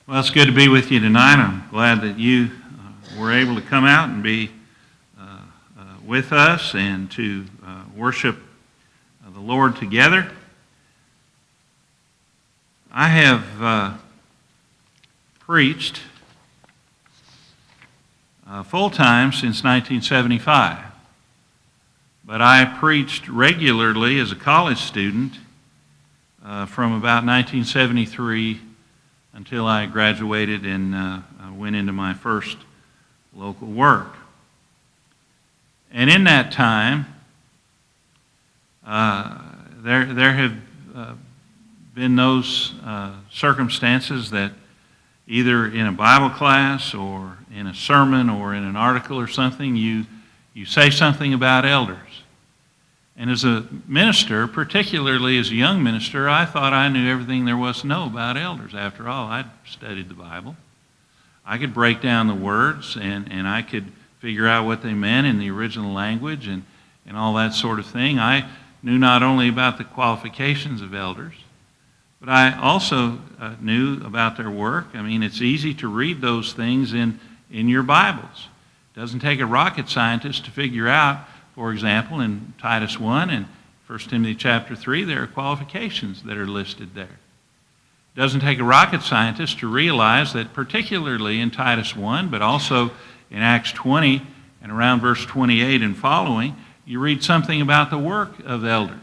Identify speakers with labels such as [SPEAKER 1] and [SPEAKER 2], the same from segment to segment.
[SPEAKER 1] Well, it's good to be with you tonight. I'm glad that you were able to come out and be with us and to worship the Lord together. I have preached full-time since 1975, but I preached regularly as a college student from about 1973 until I graduated and went into my first local work. And in that time, there have been those circumstances that either in a Bible class or in a sermon or in an article or something, you say something about elders. And as a minister, particularly as a young minister, I thought I knew everything there was to know about elders. After all, I'd studied the Bible. I could break down the words, and I could figure out what they meant in the original language and all that sort of thing. I knew not only about the qualifications of elders, but I also knew about their work. I mean, it's easy to read those things in your Bibles. It doesn't take a rocket scientist to figure out, for example, in Titus 1 and 1 Timothy chapter 3, there are qualifications that are listed there. It doesn't take a rocket scientist to realize that particularly in Titus 1, but also in Acts 20 and around verse 28 and following, you read something about the work of elders.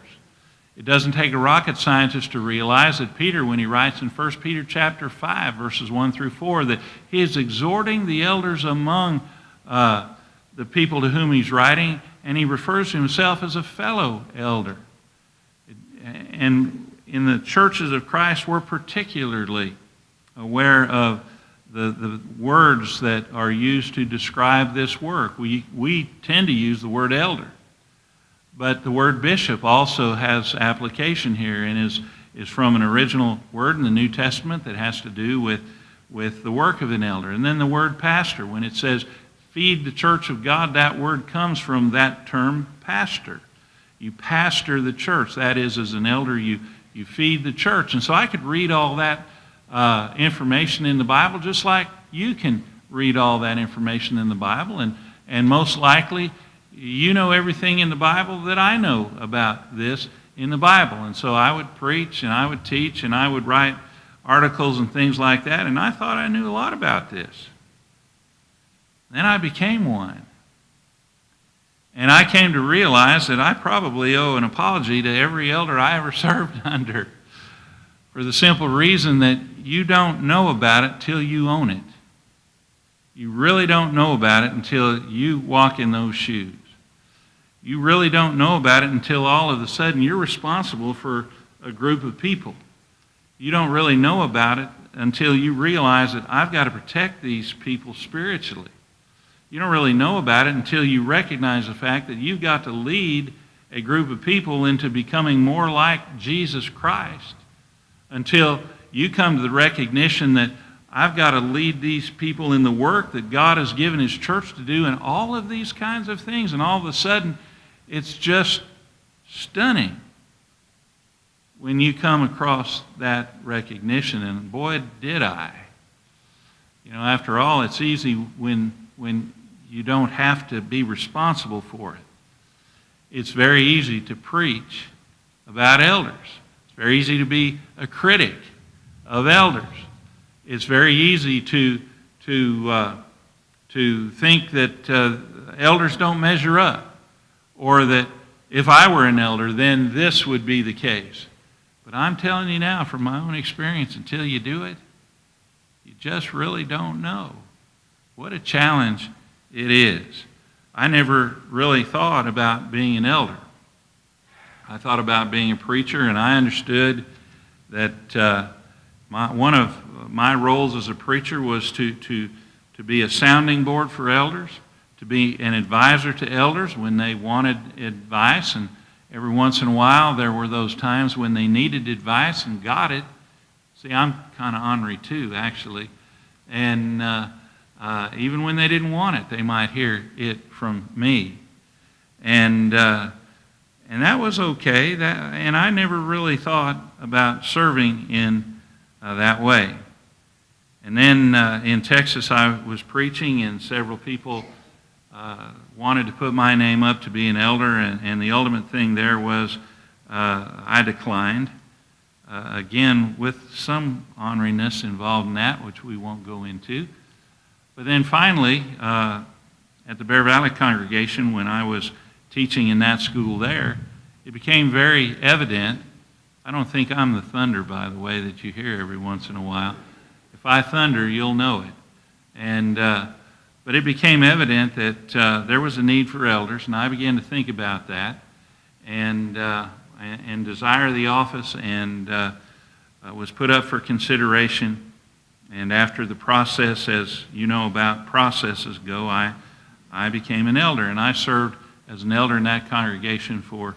[SPEAKER 1] It doesn't take a rocket scientist to realize that Peter, when he writes in 1 Peter chapter 5, verses 1 through 4, that he is exhorting the elders among the people to whom he's writing, and he refers to himself as a fellow elder. And in the churches of Christ, we're particularly aware of the words that are used to describe this work. We tend to use the word elder, but the word bishop also has application here and is from an original word in the New Testament that has to do with the work of an elder. And then the word pastor, when it says feed the church of God, that word comes from that term pastor. You pastor the church. That is, as an elder, you feed the church. And so I could read all that information in the Bible just like you can read all that information in the Bible. And most likely, you know everything in the Bible that I know about this in the Bible. And so I would preach and I would teach and I would write articles and things like that. And I thought I knew a lot about this. Then I became one. And I came to realize that I probably owe an apology to every elder I ever served under, for the simple reason that you don't know about it till you own it. You really don't know about it until you walk in those shoes. You really don't know about it until all of a sudden you're responsible for a group of people. You don't really know about it until you realize that I've got to protect these people spiritually. You don't really know about it until you recognize the fact that you've got to lead a group of people into becoming more like Jesus Christ, until you come to the recognition that I've got to lead these people in the work that God has given His church to do, and all of these kinds of things. And all of a sudden, it's just stunning when you come across that recognition. And boy, did I. You know, after all, it's easy when you don't have to be responsible for it. It's very easy to preach about elders. It's very easy to be a critic of elders. It's very easy to think that elders don't measure up, or that if I were an elder, then this would be the case. But I'm telling you now, from my own experience, until you do it, you just really don't know. What a challenge it is. I never really thought about being an elder. I thought about being a preacher, and I understood that one of my roles as a preacher was to be a sounding board for elders, to be an advisor to elders when they wanted advice, and every once in a while there were those times when they needed advice and got it. See, I'm kind of ornery too, actually, and even when they didn't want it, they might hear it from me. And that was okay. And I never really thought about serving in that way. And And then in Texas, I was preaching, and several people wanted to put my name up to be an elder, and the ultimate thing there was I declined. Again, with some honoriness involved in that, which we won't go into. But then finally, at the Bear Valley congregation, when I was teaching in that school there, it became very evident. I don't think I'm the thunder, by the way, that you hear every once in a while. If I thunder, you'll know it. And but it became evident that there was a need for elders, and I began to think about that and desire the office, and was put up for consideration. And after the process, as you know about processes go, I became an elder, and I served as an elder in that congregation for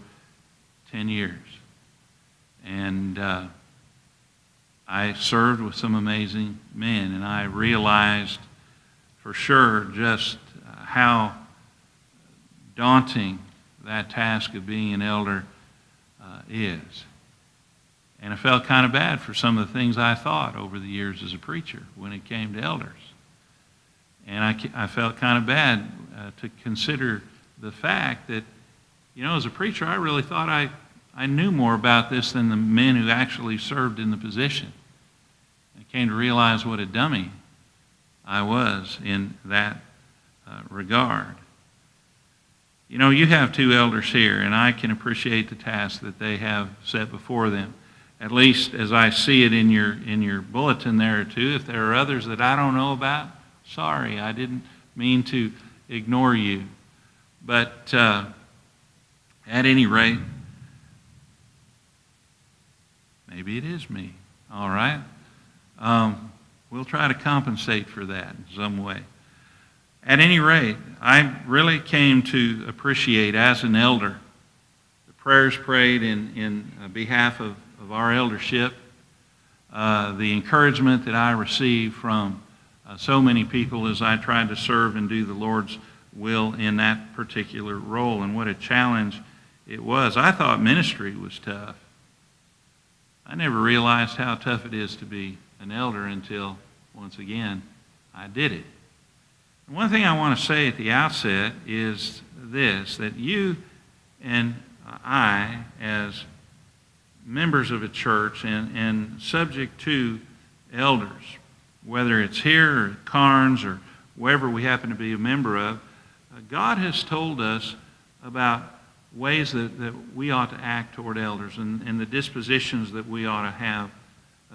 [SPEAKER 1] 10 years. And I served with some amazing men, and I realized for sure just how daunting that task of being an elder is. And I felt kind of bad for some of the things I thought over the years as a preacher when it came to elders. And I felt kind of bad to consider the fact that, you know, as a preacher, I really thought I knew more about this than the men who actually served in the position. I came to realize what a dummy I was in that regard. You know, you have two elders here, and I can appreciate the task that they have set before them. At least as I see it in your bulletin there too. If there are others that I don't know about, sorry, I didn't mean to ignore you. But at any rate, maybe it is me. All right. We'll try to compensate for that in some way. At any rate, I really came to appreciate as an elder the prayers prayed in behalf of our eldership, the encouragement that I received from so many people as I tried to serve and do the Lord's will in that particular role, and what a challenge it was. I thought ministry was tough. I never realized how tough it is to be an elder until, once again, I did it. And one thing I want to say at the outset is this, that you and I, as members of a church and subject to elders, whether it's here or at Carnes or wherever we happen to be a member of, God has told us about ways that we ought to act toward elders and the dispositions that we ought to have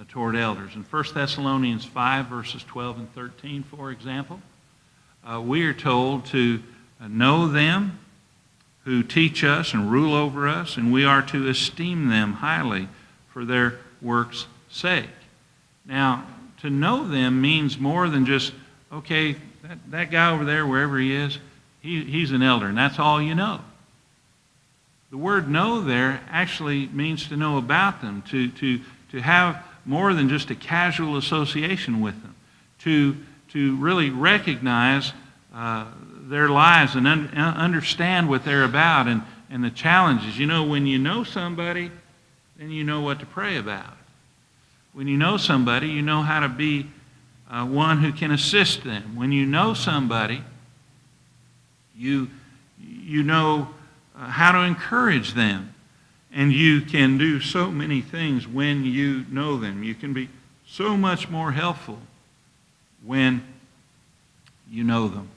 [SPEAKER 1] toward elders. In 1 Thessalonians 5, verses 12 and 13, for example, we are told to know them who teach us and rule over us, and we are to esteem them highly for their work's sake. Now, to know them means more than just, okay, that guy over there, wherever he is, he's an elder, and that's all you know. The word know there actually means to know about them, to have more than just a casual association with them, to really recognize their lives and understand what they're about and the challenges. You know, when you know somebody, then you know what to pray about. When you know somebody, you know how to be one who can assist them. When you know somebody, you know how to encourage them. And you can do so many things when you know them. You can be so much more helpful when you know them.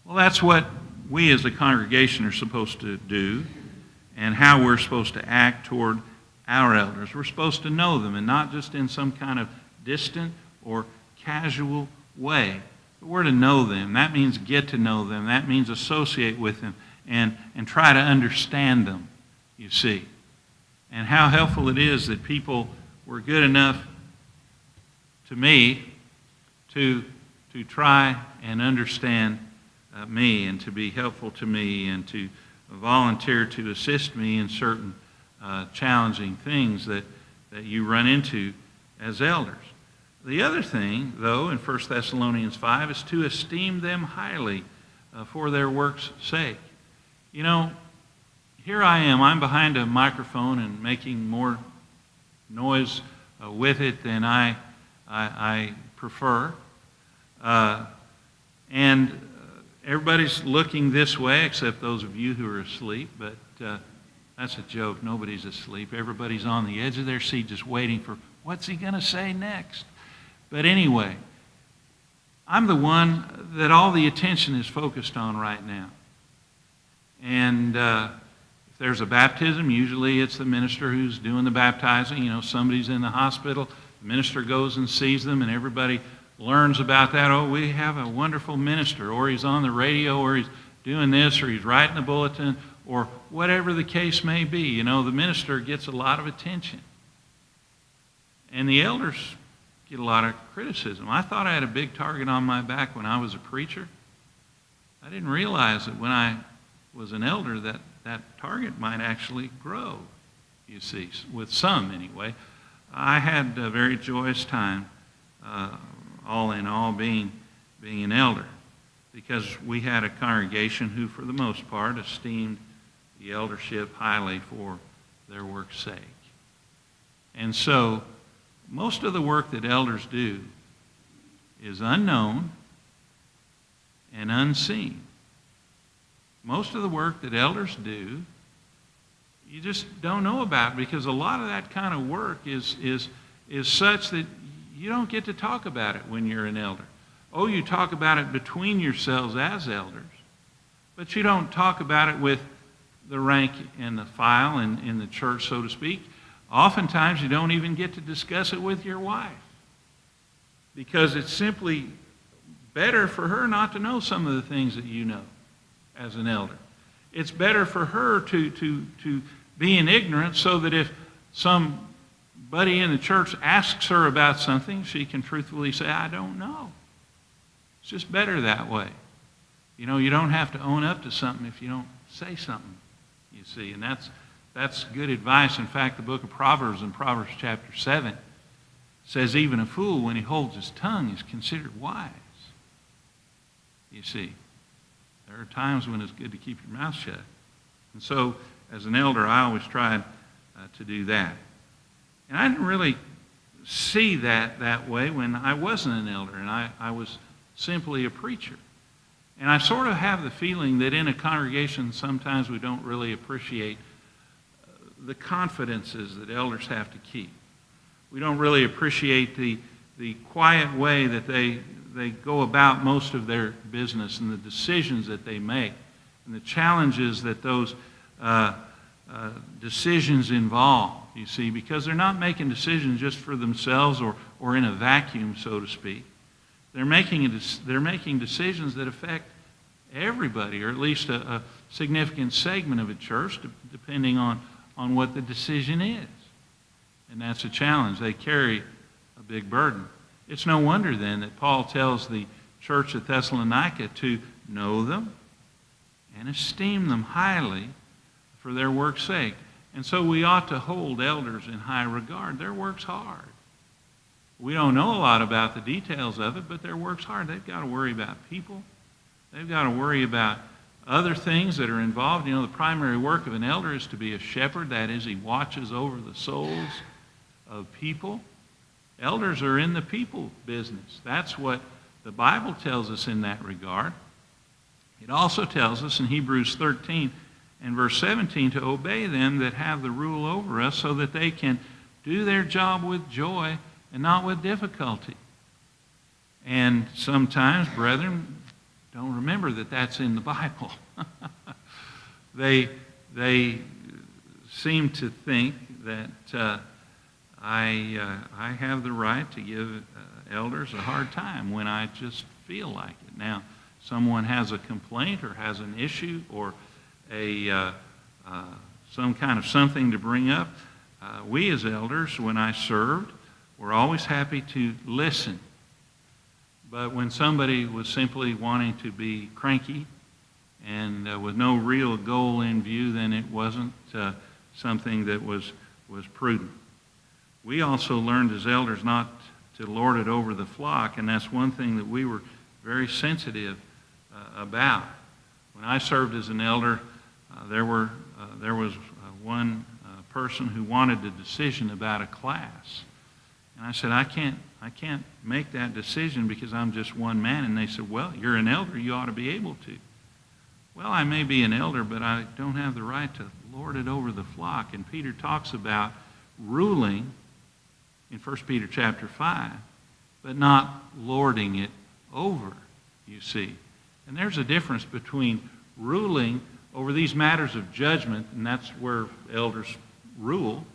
[SPEAKER 1] Well, that's what we as a congregation are supposed to do and how we're supposed to act toward our elders. We're supposed to know them, and not just in some kind of distant or casual way. But we're to know them. That means get to know them. That means associate with them and try to understand them, you see. And how helpful it is that people were good enough to me to try and understand me and to be helpful to me and to volunteer to assist me in certain challenging things that you run into as elders. The other thing, though, in 1 Thessalonians 5 is to esteem them highly for their work's sake. You know, here I am. I'm behind a microphone and making more noise with it than I prefer. And everybody's looking this way except those of you who are asleep, but that's a joke. Nobody's asleep. Everybody's on the edge of their seat just waiting for what's he going to say next. But anyway, I'm the one that all the attention is focused on right now. And if there's a baptism, usually it's the minister who's doing the baptizing. You know, somebody's in the hospital, the minister goes and sees them, and everybody learns about that. Oh, we have a wonderful minister, or he's on the radio, or he's doing this, or he's writing a bulletin, or whatever the case may be. You know, the minister gets a lot of attention. And the elders get a lot of criticism. I thought I had a big target on my back when I was a preacher. I didn't realize that when I was an elder that that target might actually grow, you see, with some anyway. I had a very joyous time, all in all, being an elder, because we had a congregation who, for the most part, esteemed the eldership highly for their work's sake. And so, most of the work that elders do is unknown and unseen. Most of the work that elders do, you just don't know about, because a lot of that kind of work is such that you don't get to talk about it when you're an elder. Oh, you talk about it between yourselves as elders, but you don't talk about it with the rank and the file in the church, so to speak. Oftentimes, you don't even get to discuss it with your wife, because it's simply better for her not to know some of the things that you know as an elder. It's better for her to be in ignorance, so that if somebody in the church asks her about something, she can truthfully say, I don't know. It's just better that way. You know, you don't have to own up to something if you don't say something, you see. And that's good advice. In fact, the book of Proverbs, in Proverbs chapter 7, says even a fool, when he holds his tongue, is considered wise. You see, there are times when it's good to keep your mouth shut. And so, as an elder, I always tried to do that. And I didn't really see that way when I wasn't an elder, and I was simply a preacher. And I sort of have the feeling that in a congregation, sometimes we don't really appreciate the confidences that elders have to keep. We don't really appreciate the quiet way that they go about most of their business, and the decisions that they make, and the challenges that those decisions involve, you see, because they're not making decisions just for themselves or in a vacuum, so to speak. They're making decisions that affect everybody, or at least a significant segment of a church, depending on what the decision is. And that's a challenge. They carry a big burden. It's no wonder then that Paul tells the church at Thessalonica to know them and esteem them highly for their work's sake. And so we ought to hold elders in high regard. Their work's hard. We don't know a lot about the details of it, but their work's hard. They've got to worry about people. They've got to worry about other things that are involved. You know, the primary work of an elder is to be a shepherd. That is, he watches over the souls of people. Elders are in the people business. That's what the Bible tells us in that regard. It also tells us in Hebrews 13 and verse 17 to obey them that have the rule over us, so that they can do their job with joy and not with difficulty. And sometimes, brethren, don't remember that that's in the Bible. They seem to think that I have the right to give elders a hard time when I just feel like it. Now, someone has a complaint or has an issue or some kind of something to bring up. We as elders, when I served, were always happy to listen. But when somebody was simply wanting to be cranky and with no real goal in view, then it wasn't something that was prudent. We also learned as elders not to lord it over the flock, and that's one thing that we were very sensitive about. When I served as an elder, there was one person who wanted a decision about a class. And I said, I I can't make that decision because I'm just one man. And they said, well, you're an elder. You ought to be able to. Well, I may be an elder, but I don't have the right to lord it over the flock. And Peter talks about ruling in 1 Peter chapter 5, but not lording it over, you see. And there's a difference between ruling over these matters of judgment, and that's where elders rule.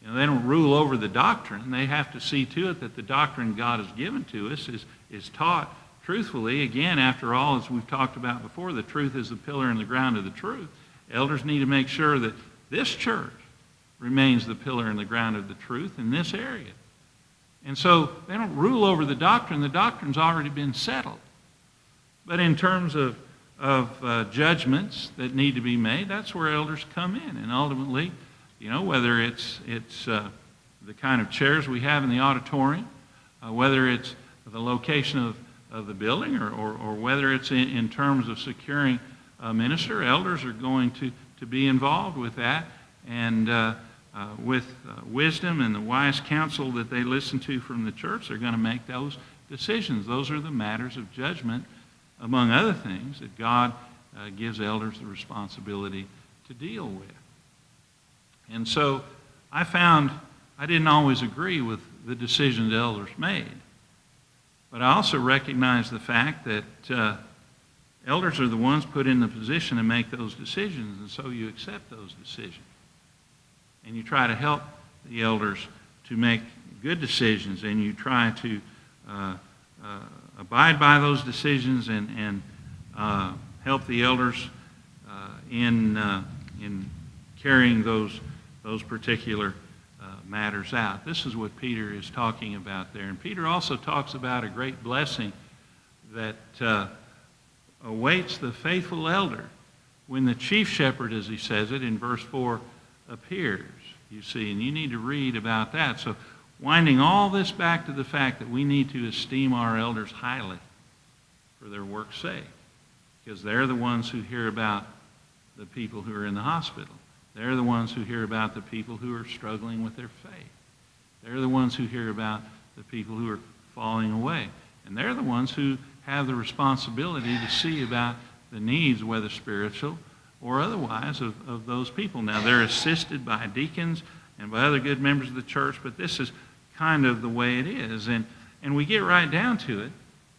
[SPEAKER 1] You know, they don't rule over the doctrine. They have to see to it that the doctrine God has given to us is taught truthfully. Again, after all, as we've talked about before, the truth is the pillar and the ground of the truth. Elders need to make sure that this church remains the pillar and the ground of the truth in this area. And so they don't rule over the doctrine. The doctrine's already been settled. But in terms of judgments that need to be made, that's where elders come in. And ultimately, you know, whether it's the kind of chairs we have in the auditorium, whether it's the location of the building, or whether it's in terms of securing a minister, elders are going to be involved with that. And with wisdom and the wise counsel that they listen to from the church, they're going to make those decisions. Those are the matters of judgment, among other things, that God gives elders the responsibility to deal with. And so I found I didn't always agree with the decisions elders made. But I also recognize the fact that elders are the ones put in the position to make those decisions, and so you accept those decisions. And you try to help the elders to make good decisions, and you try to abide by those decisions and help the elders in carrying those particular matters out. This is what Peter is talking about there. And Peter also talks about a great blessing that awaits the faithful elder when the chief shepherd, as he says it in verse 4, appears, you see. And you need to read about that. So winding all this back to the fact that we need to esteem our elders highly for their work's sake, because they're the ones who hear about the people who are in the hospital. They're the ones who hear about the people who are struggling with their faith. They're the ones who hear about the people who are falling away. And they're the ones who have the responsibility to see about the needs, whether spiritual or otherwise, of those people. Now, they're assisted by deacons and by other good members of the church, but this is kind of the way it is. And we get right down to it,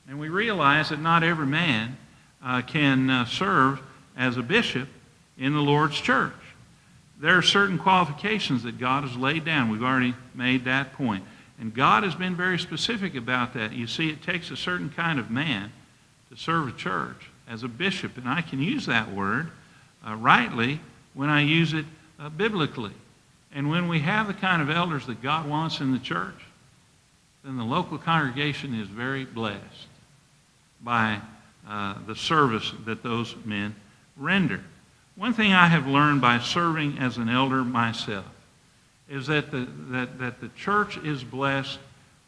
[SPEAKER 1] and we realize that not every man can serve as a bishop in the Lord's church. There are certain qualifications that God has laid down. We've already made that point. And God has been very specific about that. You see, it takes a certain kind of man to serve a church as a bishop. And I can use that word rightly when I use it biblically. And when we have the kind of elders that God wants in the church, then the local congregation is very blessed by the service that those men render. One thing I have learned by serving as an elder myself is that the church is blessed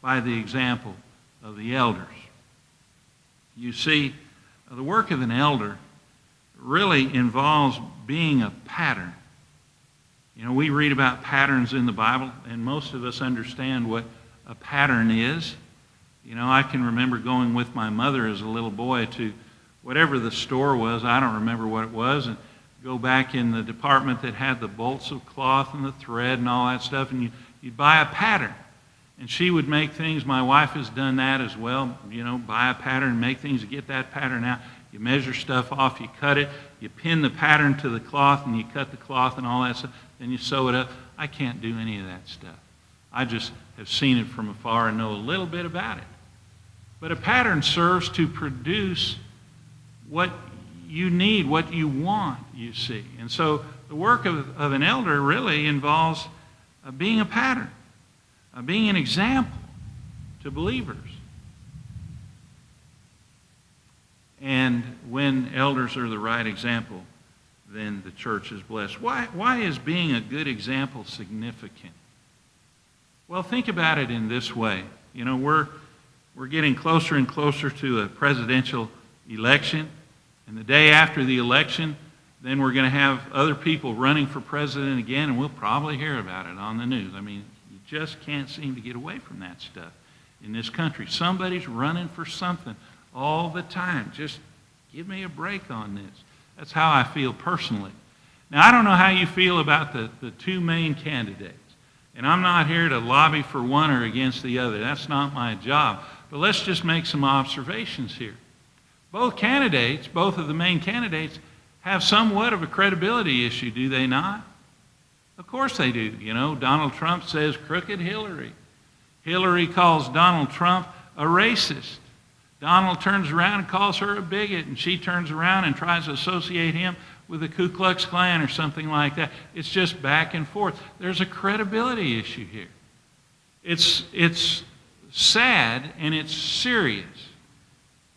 [SPEAKER 1] by the example of the elders. You see, the work of an elder really involves being a pattern. You know, we read about patterns in the Bible, and most of us understand what a pattern is. You know, I can remember going with my mother as a little boy to whatever the store was. I don't remember what it was, and go back in the department that had the bolts of cloth and the thread and all that stuff, and you'd buy a pattern. And she would make things. My wife has done that as well. You know, buy a pattern, make things, get that pattern out. You measure stuff off, you cut it, you pin the pattern to the cloth, and you cut the cloth and all that stuff. Then you sew it up. I can't do any of that stuff. I just have seen it from afar and know a little bit about it. But a pattern serves to produce what you need, what you want, you see. And so the work of an elder really involves being a pattern, being an example to believers. And when elders are the right example, then the church is blessed. Why is being a good example significant? Well, think about it in this way. You know, we're getting closer and closer to a presidential election. And the day after the election, then we're going to have other people running for president again, and we'll probably hear about it on the news. I mean, you just can't seem to get away from that stuff. in this country. Somebody's running for something all the time. Just give me a break on this. That's how I feel personally. Now, I don't know how you feel about the two main candidates. And I'm not here to lobby for one or against the other. That's not my job. But let's just make some observations here. Both candidates, both of the main candidates, have somewhat of a credibility issue, do they not? Of course they do. You know, Donald Trump says crooked Hillary. Hillary calls Donald Trump a racist. Donald turns around and calls her a bigot, and she turns around and tries to associate him with the Ku Klux Klan or something like that. It's just back and forth. There's a credibility issue here. It's sad and it's serious.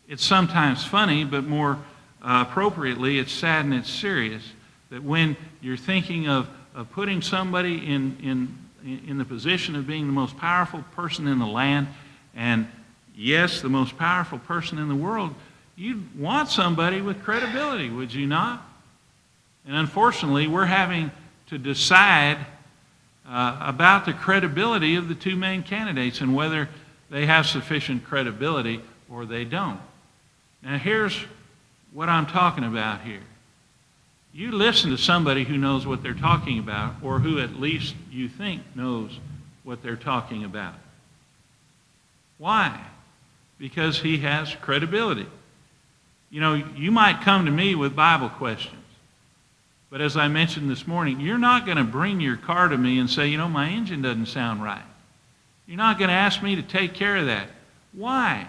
[SPEAKER 1] It's sometimes funny, but more appropriately, it's sad and it's serious that when you're thinking of putting somebody in the position of being the most powerful person in the land, and yes, the most powerful person in the world, you'd want somebody with credibility, would you not? And unfortunately, we're having to decide about the credibility of the two main candidates and whether they have sufficient credibility or they don't. Now, here's what I'm talking about here. You listen to somebody who knows what they're talking about, or who at least you think knows what they're talking about. Why? Because he has credibility. You know, you might come to me with Bible questions. But as I mentioned this morning, you're not going to bring your car to me and say, you know, my engine doesn't sound right. You're not going to ask me to take care of that. Why?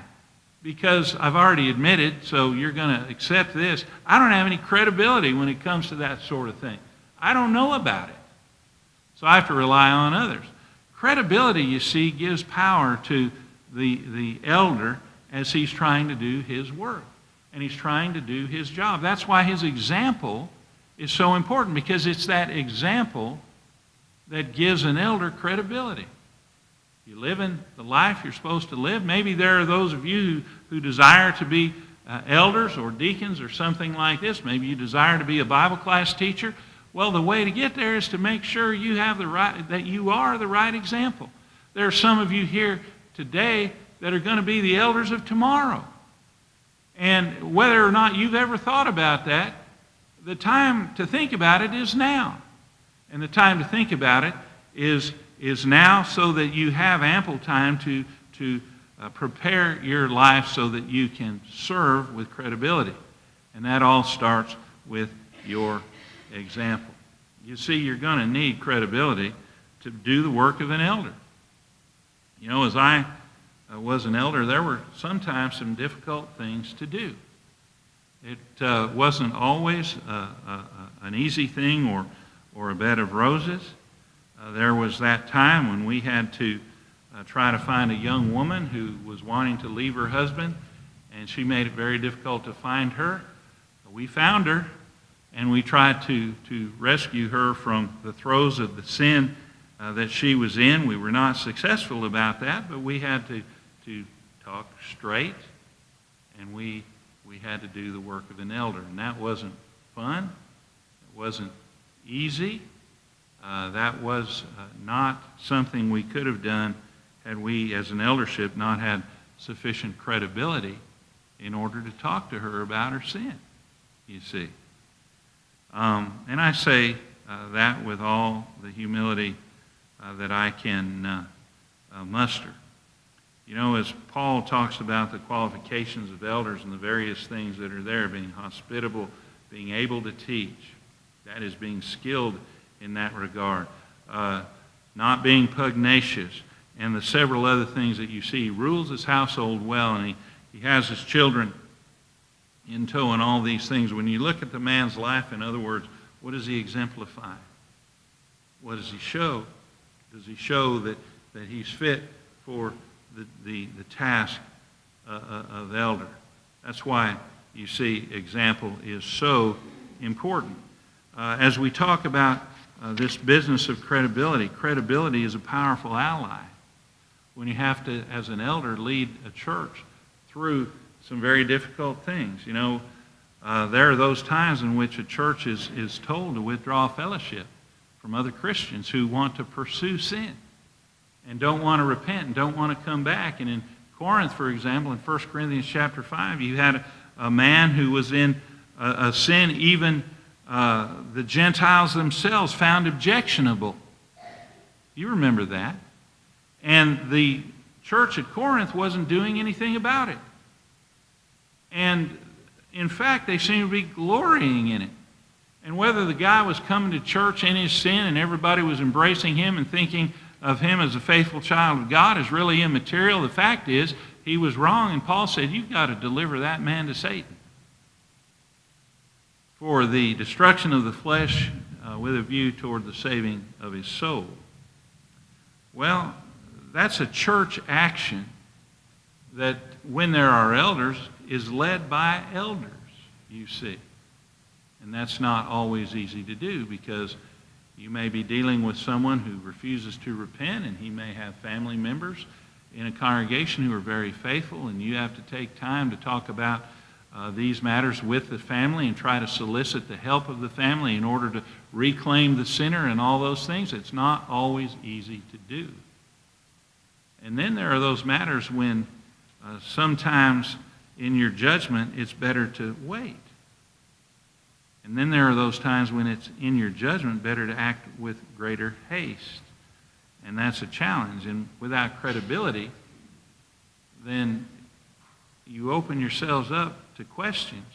[SPEAKER 1] Because I've already admitted, so you're going to accept this. I don't have any credibility when it comes to that sort of thing. I don't know about it. So I have to rely on others. Credibility, you see, gives power to the elder as he's trying to do his work. And he's trying to do his job. That's why his example is so important, because it's that example that gives an elder credibility. You live in the life you're supposed to live. Maybe there are those of you who desire to be elders or deacons or something like this. Maybe you desire to be a Bible class teacher. Well, the way to get there is to make sure you have that you are the right example. There are some of you here today that are going to be the elders of tomorrow. And whether or not you've ever thought about that, the time to think about it is now. And the time to think about it is now, so that you have ample time to prepare your life so that you can serve with credibility. And that all starts with your example. You see, you're going to need credibility to do the work of an elder. You know, as I was an elder, there were sometimes some difficult things to do. It wasn't always an easy thing or a bed of roses. There was that time when we had to try to find a young woman who was wanting to leave her husband, and she made it very difficult to find her. We found her, and we tried to rescue her from the throes of the sin that she was in. We were not successful about that, but we had to talk straight, and we had to do the work of an elder. And that wasn't fun. It wasn't easy. That was not something we could have done had we, as an eldership, not had sufficient credibility in order to talk to her about her sin, you see. And I say that with all the humility that I can muster. You know, as Paul talks about the qualifications of elders and the various things that are there, being hospitable, being able to teach, that is being skilled in that regard, not being pugnacious, and the several other things that you see. He rules his household well, and he has his children in tow and all these things. When you look at the man's life, in other words, what does he exemplify? What does he show? Does he show that he's fit for the task of elder? That's why, you see, example is so important. As we talk about this business of credibility, credibility is a powerful ally. When you have to, as an elder, lead a church through some very difficult things. You know, there are those times in which a church is told to withdraw fellowship from other Christians who want to pursue sin. and don't want to repent and don't want to come back. And in Corinth, for example, in 1 Corinthians chapter 5, you had a man who was in a sin even the Gentiles themselves found objectionable. You remember that. And the church at Corinth wasn't doing anything about it. And in fact, they seemed to be glorying in it. And whether the guy was coming to church in his sin and everybody was embracing him and thinking of him as a faithful child of God is really immaterial. The fact is, he was wrong, and Paul said, you've got to deliver that man to Satan for the destruction of the flesh with a view toward the saving of his soul. Well, that's a church action that, when there are elders, is led by elders, you see. And that's not always easy to do, because you may be dealing with someone who refuses to repent, and he may have family members in a congregation who are very faithful, and you have to take time to talk about these matters with the family and try to solicit the help of the family in order to reclaim the sinner and all those things. It's not always easy to do. And then there are those matters when sometimes in your judgment it's better to wait. And then there are those times when it's in your judgment better to act with greater haste. And that's a challenge. And without credibility, then you open yourselves up to questions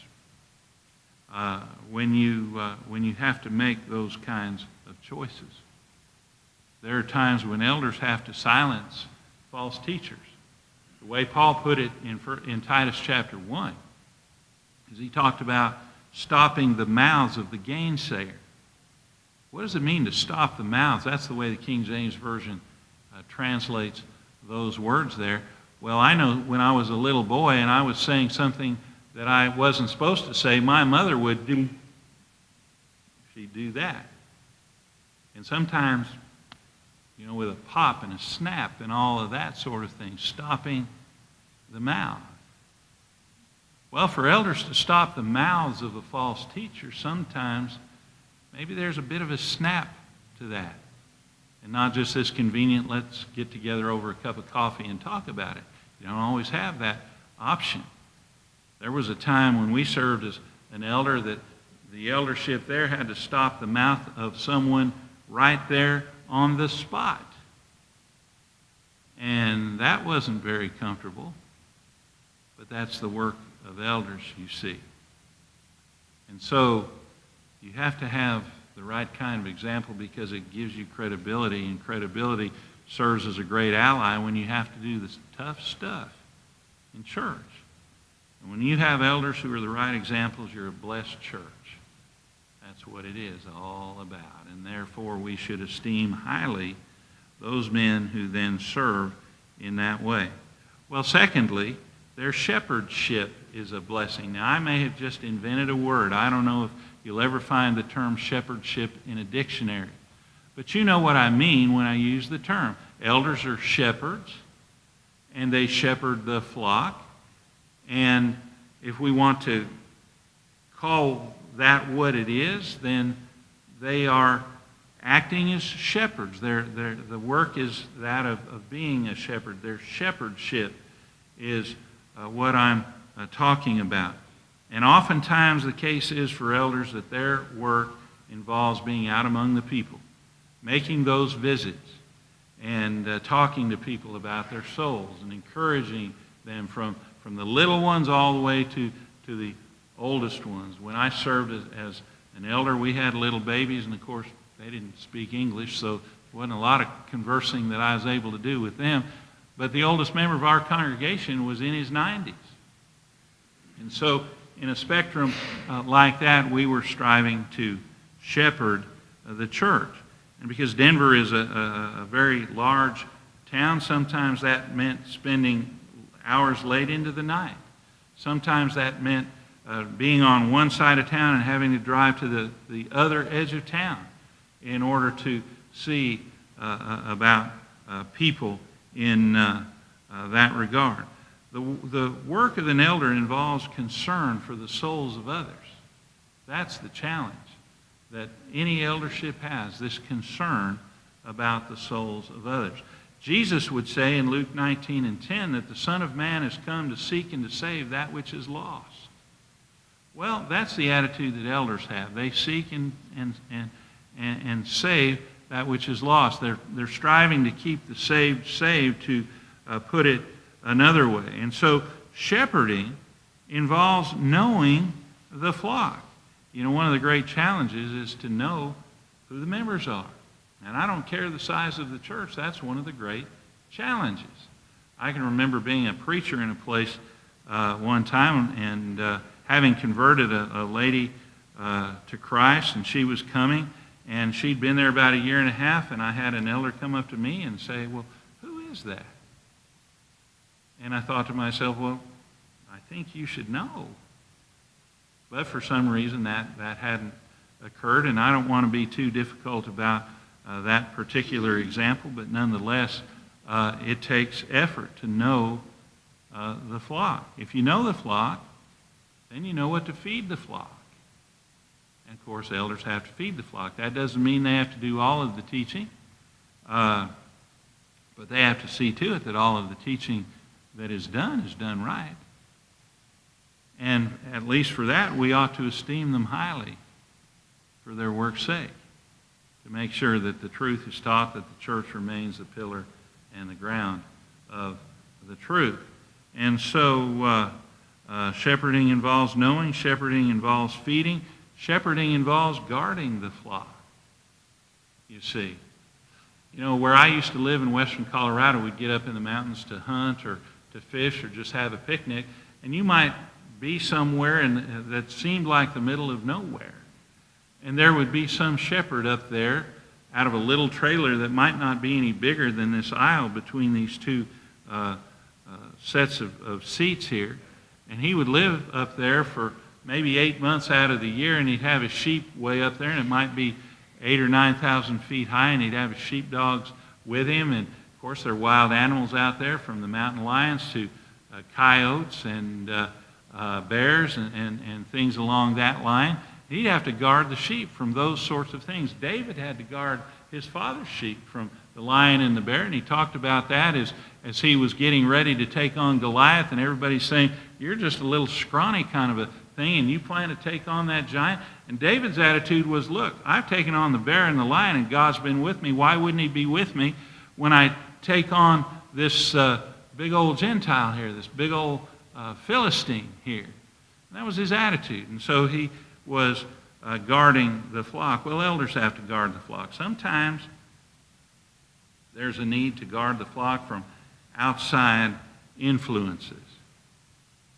[SPEAKER 1] when you have to make those kinds of choices. There are times when elders have to silence false teachers. The way Paul put it in Titus chapter 1 is he talked about stopping the mouths of the gainsayer. What does it mean to stop the mouths? That's the way the King James Version translates those words there. Well, I know when I was a little boy and I was saying something that I wasn't supposed to say, my mother would do, she'd do that. And sometimes, you know, with a pop and a snap and all of that sort of thing, stopping the mouth. Well, for elders to stop the mouths of a false teacher, sometimes maybe there's a bit of a snap to that. And not just this convenient, let's get together over a cup of coffee and talk about it. You don't always have that option. There was a time when we served as an elder that the eldership there had to stop the mouth of someone right there on the spot. And that wasn't very comfortable. But that's the work of elders, you see. And so you have to have the right kind of example because it gives you credibility, and credibility serves as a great ally when you have to do this tough stuff in church. And when you have elders who are the right examples, you're a blessed church. That's what it is all about. And therefore, we should esteem highly those men who then serve in that way. Well, secondly, their shepherdship is a blessing. Now, I may have just invented a word. I don't know if you'll ever find the term shepherdship in a dictionary. But you know what I mean when I use the term. Elders are shepherds, and they shepherd the flock. And if we want to call that what it is, then they are acting as shepherds. The work is that of being a shepherd. Their shepherdship is what I'm talking about. And oftentimes the case is for elders that their work involves being out among the people, making those visits, and talking to people about their souls and encouraging them from the little ones all the way to the oldest ones. When I served as an elder, we had little babies, and of course they didn't speak English, so there wasn't a lot of conversing that I was able to do with them. But the oldest member of our congregation was in his 90s. And so in a spectrum like that, we were striving to shepherd the church. And because Denver is a very large town, sometimes that meant spending hours late into the night. Sometimes that meant being on one side of town and having to drive to the other edge of town in order to see about people in that regard. The work of an elder involves concern for the souls of others. That's the challenge that any eldership has, this concern about the souls of others. Jesus would say in Luke 19:10 that the Son of Man has come to seek and to save that which is lost. Well, that's the attitude that elders have. They seek and save that which is lost. They're striving to keep the saved, to put it another way. And so shepherding involves knowing the flock. You know, one of the great challenges is to know who the members are. And I don't care the size of the church. That's one of the great challenges. I can remember being a preacher in a place one time and having converted a lady to Christ, and she was coming, and she'd been there about a year and a half, and I had an elder come up to me and say, well, who is that? And I thought to myself, well, I think you should know. But for some reason that hadn't occurred, and I don't want to be too difficult about that particular example, but nonetheless, it takes effort to know the flock. If you know the flock, then you know what to feed the flock. And of course, elders have to feed the flock. That doesn't mean they have to do all of the teaching, but they have to see to it that all of the teaching that is done right. And at least for that, we ought to esteem them highly for their work's sake, to make sure that the truth is taught, that the church remains the pillar and the ground of the truth. And so shepherding involves knowing, shepherding involves feeding, shepherding involves guarding the flock, you see. You know, where I used to live in western Colorado, we'd get up in the mountains to hunt or to fish or just have a picnic, and you might be somewhere that seemed like the middle of nowhere. And there would be some shepherd up there out of a little trailer that might not be any bigger than this aisle between these two sets of seats here. And he would live up there for maybe 8 months out of the year, and he'd have his sheep way up there, and it might be 8,000 or 9,000 feet high, and he'd have his sheepdogs with him. And of course, there are wild animals out there, from the mountain lions to coyotes and bears and things along that line. He'd have to guard the sheep from those sorts of things. David had to guard his father's sheep from the lion and the bear, and he talked about that as he was getting ready to take on Goliath, and everybody's saying, you're just a little scrawny kind of a thing, and you plan to take on that giant? And David's attitude was, look, I've taken on the bear and the lion, and God's been with me. Why wouldn't he be with me when I take on this big old Gentile here, this big old Philistine here? And that was his attitude. And so he was guarding the flock. Well, elders have to guard the flock. Sometimes there's a need to guard the flock from outside influences.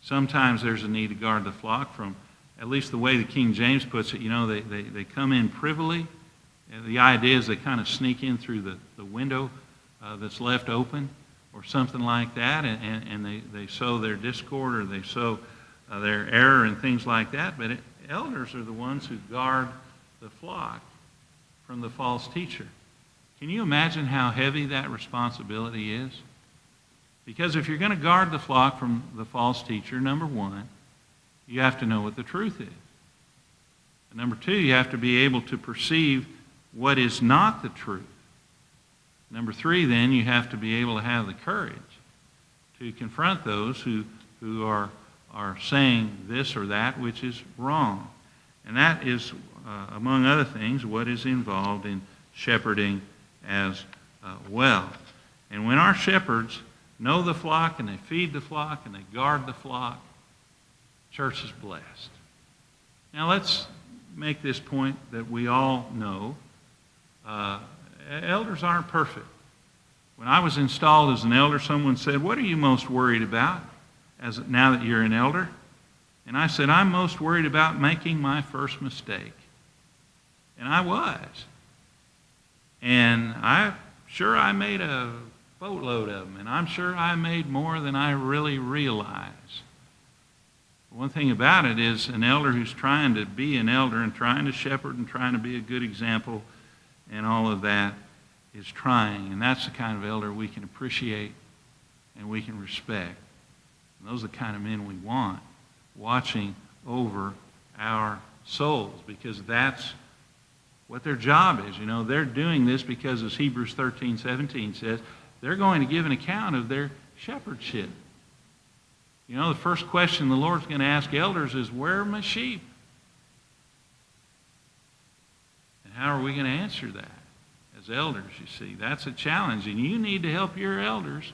[SPEAKER 1] Sometimes there's a need to guard the flock from, at least the way the King James puts it, you know, they come in privily. And the idea is they kind of sneak in through the window that's left open or something like that, and they sow their discord or they sow their error and things like that. But elders are the ones who guard the flock from the false teacher. Can you imagine how heavy that responsibility is? Because if you're going to guard the flock from the false teacher, number one, you have to know what the truth is. And number two, you have to be able to perceive what is not the truth. Number three, then, you have to be able to have the courage to confront those who are saying this or that which is wrong. And that is, among other things, what is involved in shepherding as well. And when our shepherds know the flock and they feed the flock and they guard the flock, church is blessed. Now let's make this point that we all know. Elders aren't perfect. When I was installed as an elder, someone said, what are you most worried about now that you're an elder? And I said, I'm most worried about making my first mistake. And I was. And I'm sure I made a boatload of them, and I'm sure I made more than I really realized. One thing about it is an elder who's trying to be an elder and trying to shepherd and trying to be a good example and all of that is trying. And that's the kind of elder we can appreciate and we can respect. And those are the kind of men we want watching over our souls, because that's what their job is. You know, they're doing this because, as Hebrews 13:17 says, they're going to give an account of their shepherdship. You know, the first question the Lord's going to ask elders is, where are my sheep? And how are we going to answer that as elders, you see? That's a challenge, and you need to help your elders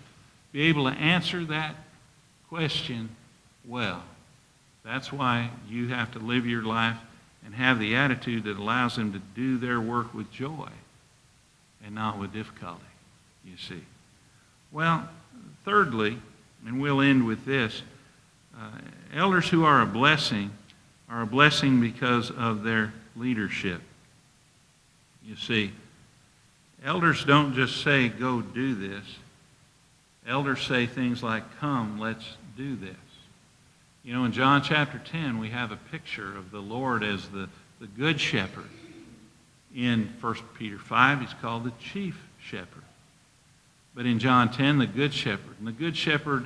[SPEAKER 1] be able to answer that question well. That's why you have to live your life and have the attitude that allows them to do their work with joy and not with difficulty, you see. Well, thirdly, and we'll end with this, elders who are a blessing because of their leadership. You see, elders don't just say, go do this. Elders say things like, come, let's do this. You know, in John chapter 10, we have a picture of the Lord as the good shepherd. In 1 Peter 5, he's called the chief shepherd. But in John 10, the good shepherd. And the good shepherd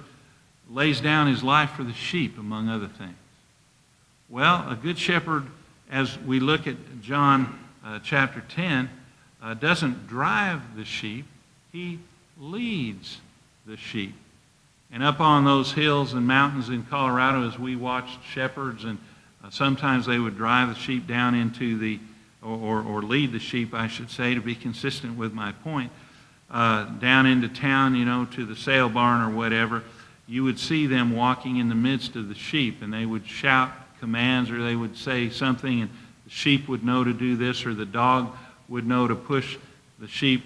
[SPEAKER 1] lays down his life for the sheep, among other things. Well, a good shepherd, as we look at John chapter 10, doesn't drive the sheep. He leads the sheep. And up on those hills and mountains in Colorado, as we watched shepherds, and sometimes they would drive the sheep down into the, or lead the sheep, I should say, to be consistent with my point, down into town, you know, to the sale barn or whatever, you would see them walking in the midst of the sheep, and they would shout commands, or they would say something, and the sheep would know to do this, or the dog would know to push the sheep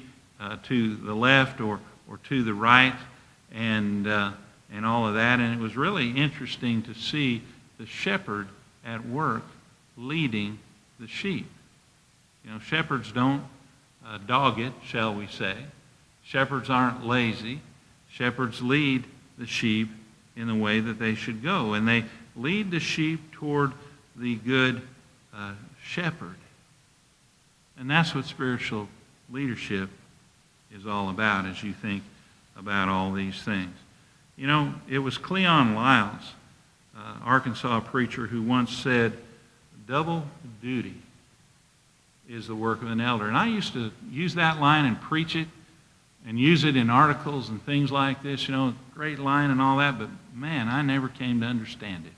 [SPEAKER 1] to the left or to the right, and all of that. And it was really interesting to see the shepherd at work leading the sheep. You know, shepherds don't dog it, shall we say. Shepherds aren't lazy. Shepherds lead the sheep in the way that they should go, and they lead the sheep toward the good shepherd. And that's what spiritual leadership is all about, as you think about all these things. You know, it was Cleon Lyles, Arkansas preacher, who once said, double duty is the work of an elder. And I used to use that line and preach it and use it in articles and things like this, you know, great line and all that, but man, I never came to understand it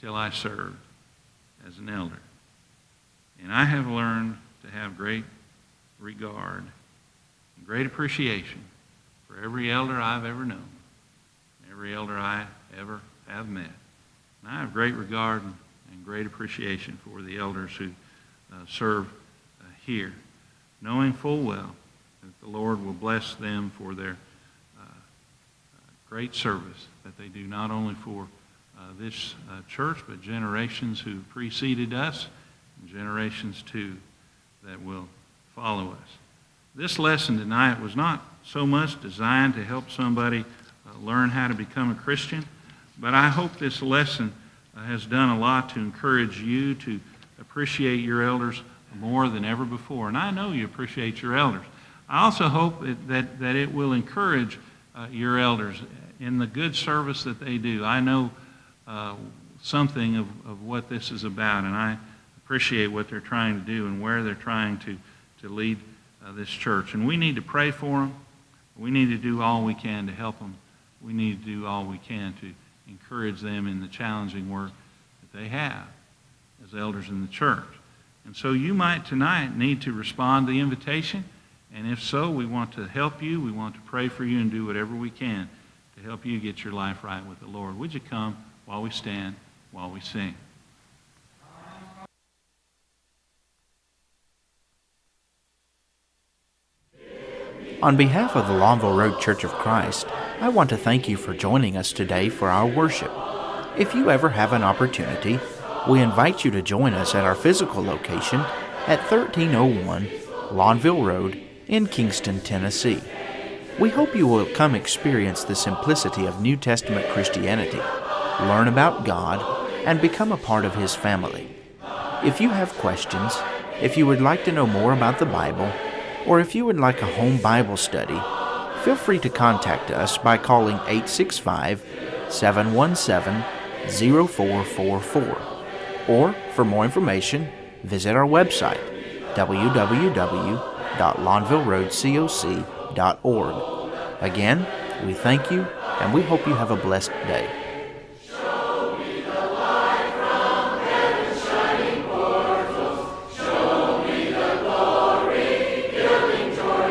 [SPEAKER 1] till I served as an elder. And I have learned to have great regard and great appreciation for every elder I've ever known, every elder I ever have met. And I have great regard and great appreciation for the elders who serve here, knowing full well that the Lord will bless them for their great service that they do not only for this church, but generations who preceded us and generations too that will follow us. This lesson tonight was not so much designed to help somebody learn how to become a Christian, but I hope this lesson has done a lot to encourage you to appreciate your elders more than ever before. And I know you appreciate your elders. I also hope that it will encourage your elders in the good service that they do. I know something of what this is about, and I appreciate what they're trying to do and where they're trying to lead this church. And we need to pray for them. We need to do all we can to help them. We need to do all we can to encourage them in the challenging work that they have as elders in the church. And so you might tonight need to respond to the invitation, and if so, we want to help you. We want to pray for you and do whatever we can to help you get your life right with the Lord. Would you come while we stand, while we sing?
[SPEAKER 2] On behalf of the Lawnville Road Church of Christ, I want to thank you for joining us today for our worship. If you ever have an opportunity, we invite you to join us at our physical location at 1301 Lawnville Road in Kingston, Tennessee. We hope you will come experience the simplicity of New Testament Christianity, learn about God, and become a part of His family. If you have questions, if you would like to know more about the Bible, or if you would like a home Bible study, feel free to contact us by calling 865-717-0444. Or, for more information, visit our website, www.lawnvilleroadcoc.com. Again, we thank you, and we hope you have a blessed day.